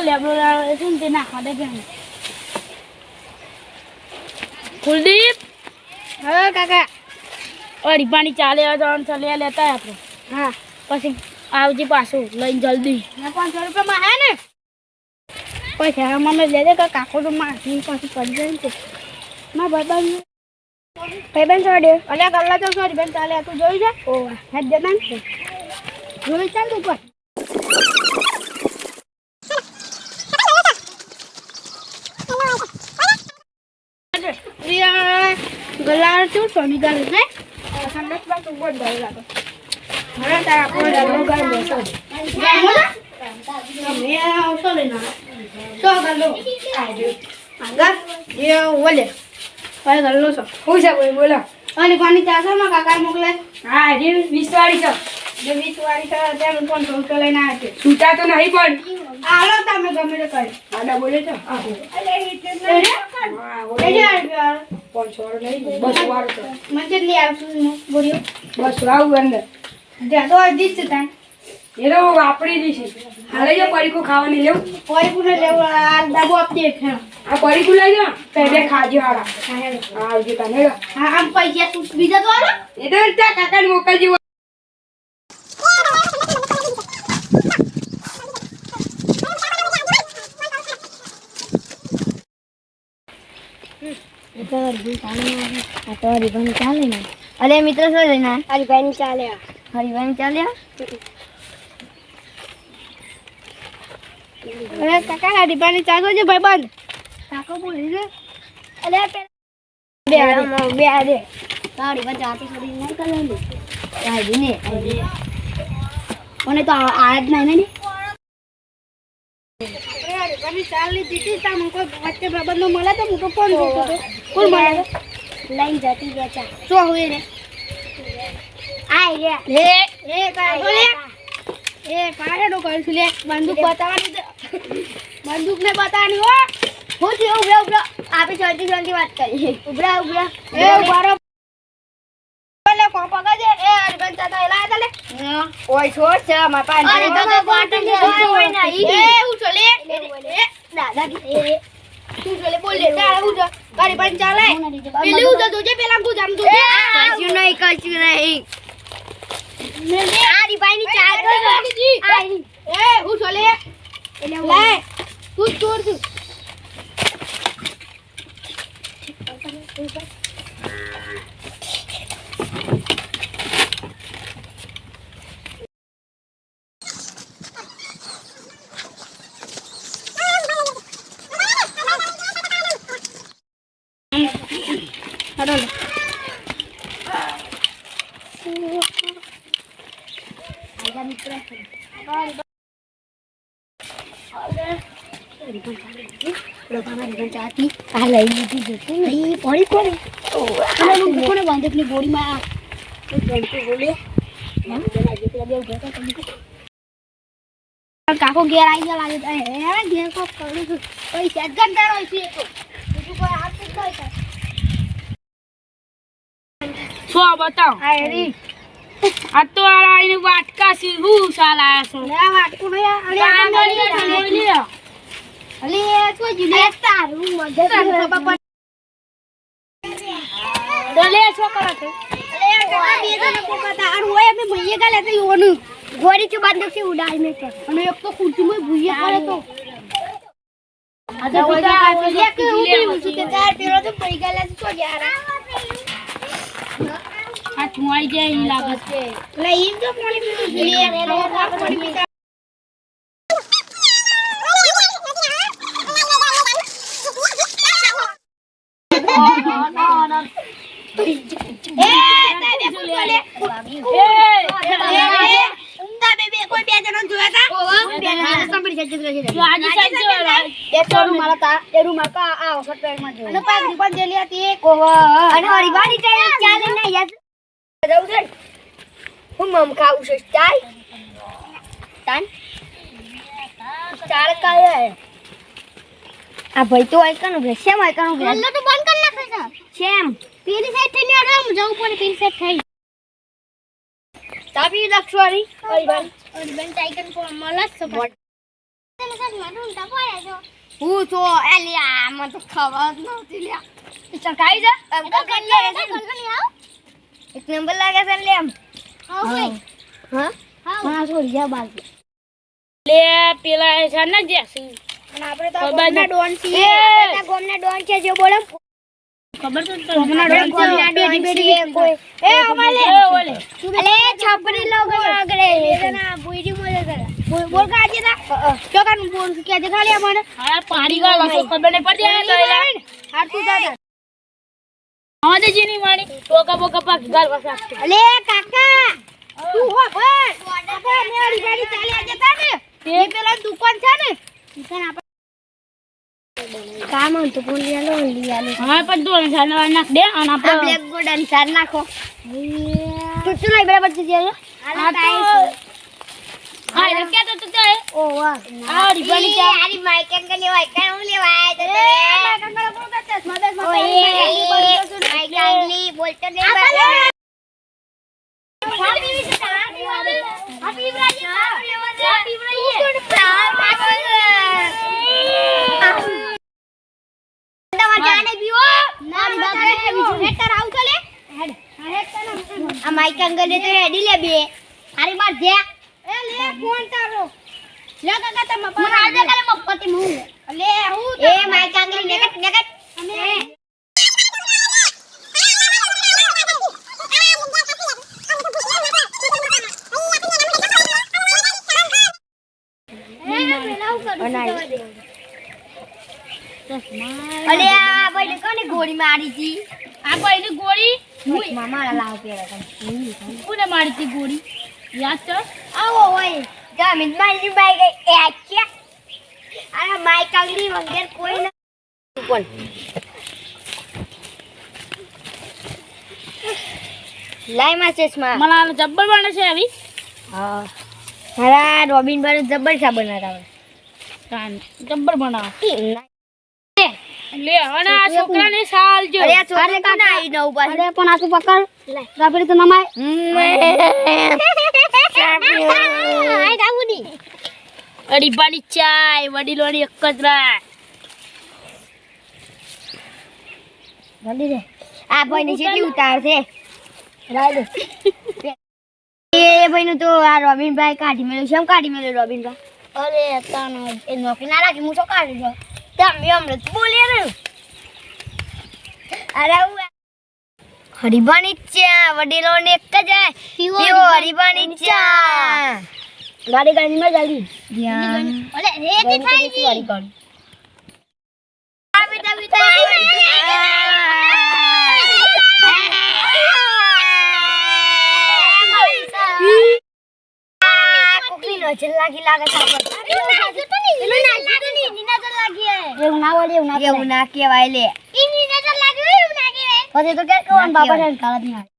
લેબડો લાવે છે ને તે નાખવા દે કેમ કુલદીપ હા કાકા અડી પાણી ચાલે જવાનું ચાલે લેતા આપણે હા પછી આવજી પાછું લઈને જલ્દી ને 500 રૂપિયા માં હે ને પૈસા મને લે દે કાકો તો માસી પાછી પડી જાય ને મા ભાઈબંધ છોડે અલ્યા ગલ્લા તો સોરી બેન ચાલે તું જોઈ જા ઓ હેડ દે ના જોઈ ચાલ તું પર ગલ્લા શું સોની ગાલે ને સંદેશ પર તું બોલ દે લાગો હવે તારા કોઈ ગલ્લો ગાલ બેસો મે આવતો લેના સો ગલ્લો આગળ એ ઓલે ભાઈ ગલ્લો છો હું છે બોલ બોલો અને પાણી ચાસો માં કાકા મોકલે હા રે 20 વાળી છે જે 20 વાળી છે તેનું 500 રૂપિયા લઈને આવે છે છૂટા તો નહીં પણ આલો તમે ગમે તે કરી આડા બોલે છે આહો હા એ જે 500 નહીં 200 વાળો છે મને લી આવશું બોલ્યો 200 આવું અંદર ત્યાં તો અડધી જ તા એ તો વાપરી દીધી છે હાલે જો પડીકું ખાવાની લેવું કોઈ પુને લેવો આ ડબ્બો આપજે છે આ પડીકું લઈ જા પહેલે ખાજો હારા આવજો તને હા આમ પૈસા તું બીજા તો આલો એ તો ત્યાં કાકાને મોકલજો અરે મિત્ર શું લઈને હરિભાઈ ચાલ્યા હરિભાઈ ચાલ્યા અરે કાકા હરિભાઈ ચાલો છે ભાઈ બંધ કાકો બોલી ને અરે બે આદે તારી બચા આતી છોડી નહીં કરવાનું આઈ ને કોને તો આજ નહીં ને હરિભાઈ ચાલી દીધી તા મને કોઈ વચ્ચે પ્રબંધનો મળે તો હું તો ફોન જોતો તો કોણ મળે લઈને જતી બેચા શું હોય રે આઈ ગયા એ કાઈ બોલે એ પાડેડો કરશું લે બંદૂક બતાવવાની બંદૂક ને બતાવવાની હો હું થી ઉભરા આપે જલ્દી વાત કરી ઉભરા એ ઉભારો બોલે કો પગજે એ અરબન ચાતા એલા આલે ઓય છોડ છે માર પાસે અરે તો પાટણ હોય નહીં એ હું ચલે એ દાદા એ તું ચલે બોલ લે તારે હું ગાડી પણ ચાલે પેલી હું તો જે પેલા તું જામ તું કશું નહીં આરી ભાઈ ની ચાલ એ હું ચલે એટલે લે તું છોડ તું કાકો ઘેર આવી ગયા લાગે ઘેર કોક કરું છું પૈસા જ ગંધારો છે બીજું કોઈ હાથ જ નહીં શું બતાવ આ તો આઈને વાટકા સી હું સાલા છે આ વાટકો નહી અલે અલે તો જીલે તારું મગજ ખબર દલે શું કરે છે અલે કાકા બે જણ કોકતા અને હોય અમે ભઈએ ગાલે તો યોનું ગોરી થી બંદૂક થી ઉડાઈ મે કે અને એક તો ખુરશી માં ભઈએ કરે તો આજે બીજા લે કે ઉડી છે કે તાર પેલો તો પડી ગયેલા છે તો યાર આ ઠુવાઈ જાય ઈ લાગત છે લે ઈ તો પાણી પીવું છે લે પાણી પીતા આ ભાઈ તો આઈકનું કે શેમ આઈકનું કે લલ્લો તો બંધ કરી નાખે છે શેમ પેલી સાઈડ થઈને આરામ જવું પડે પેલી સાઈડ થઈ તાપી લક્ષવારી ઓરી બેન ટાઈકન કો મલસ તમે સાથ માં ઢૂંઢતા પડ્યા છો હું તો એલી આમાં તો ખબર નહોતી લ્યા ચકાઈ જા એક નંબર લાગે છે લે આમ હા હા છોડી જા બાલ લે પેલા છે ને જેસી અને આપણે તો ગોમના ડોન છીએ આપણે ગોમના ડોન છે જો બોલો ખબર તો ગોમના ડોન છે કોઈ એ અમાલે ઓલે અલે છાપરી લોગ આગળ એના બુઈડી મોલે કરા બોલ કા આજે તા જો કાન બોલ કે આજે ખાલી મને હા પાડી ગયો તો ખબર નહીં પડતી લઈલા હાર તું દાદા આવાજ જ નહીં મારી ટોકા બોકા પાક ગાલ વસાક અલે કાકા તું હો ભાઈ આપણે મેરી ગાડી ચાલી આજે તા ને એ પેલા દુકાન છે ને દુકાન આપણે કામ તો કોણ લઈ આલો હા પણ દો સાના નાખ દે અને આ બ્લેક ગોલ્ડન સાર નાખો તું લઈ બરાબર છે જે આ ટાઈસ હા એ કે તો તે ઓ વાહ આ રીબાની ચા આરી માઈક અંગલ લેવાય કાં હું લેવાય તો માઈક અંગલ બોલ કે ચશ્મા માઈક અંગલી બોલતો લેવાય આ માઈક અંગલ તો હેડી લે બે હારી માર જે એ લે ફોન તારો લે કાકા તમે મને આજે કાલે મફતી હું લે હું એ માઈક અંગલ નેકટ નેકટ અમે અલે આ ભાઈ કોને ગોળી મારી હતી આ કોઈની ગોળી મામા લાવ પેલા કોને મારી હતી ગોળી યાદ છે આવો હોય જમીન મારી બાઈ ગઈ એચ્યા આ માઈક અંગલી વગર કોઈ ના કોણ લાઈ માં ચશ્મા મને જબ્બર બને છે આવી હા હરા રોબિન બાર જબ્બર સા બનાવતા કાન જબ્બર બનાવ લે અને આ છોકરાને સાલ જો અરે છોકરા કોણ આવી નવ પાસે અરે પણ આ તું પકડ લે રાબડી તો નમાય આઈ દાઉની રીબાની ચાય વડીલોની એક જ રાત જલ્દી રે આ ભાઈ ને કેટલી ઉતાર છે રાડે એ ભાઈ નું તો આ રોબિન ભાઈ કાઢી મેલ્યું છે એમ કાઢી મેલ્યું રોબિન ભાઈ અરે તાનો એ નોકરી ના રાખી હું તો કાઢી દઉં તમે અમૃત બોલીએ ને અરે હરીબાની ચા વડીલો ને એક જ પીવો હરીબાની ચા ગાડી ગાડીમાં જલ્દી ધ્યાન અરે રેતી થઈ ગઈ ગાડી ગાડી આ બેટા બેટા કોકની નજર લાગી લાગે એવું ના કહેવાય લે પછી તો કે કોણ બાબા ને કાળા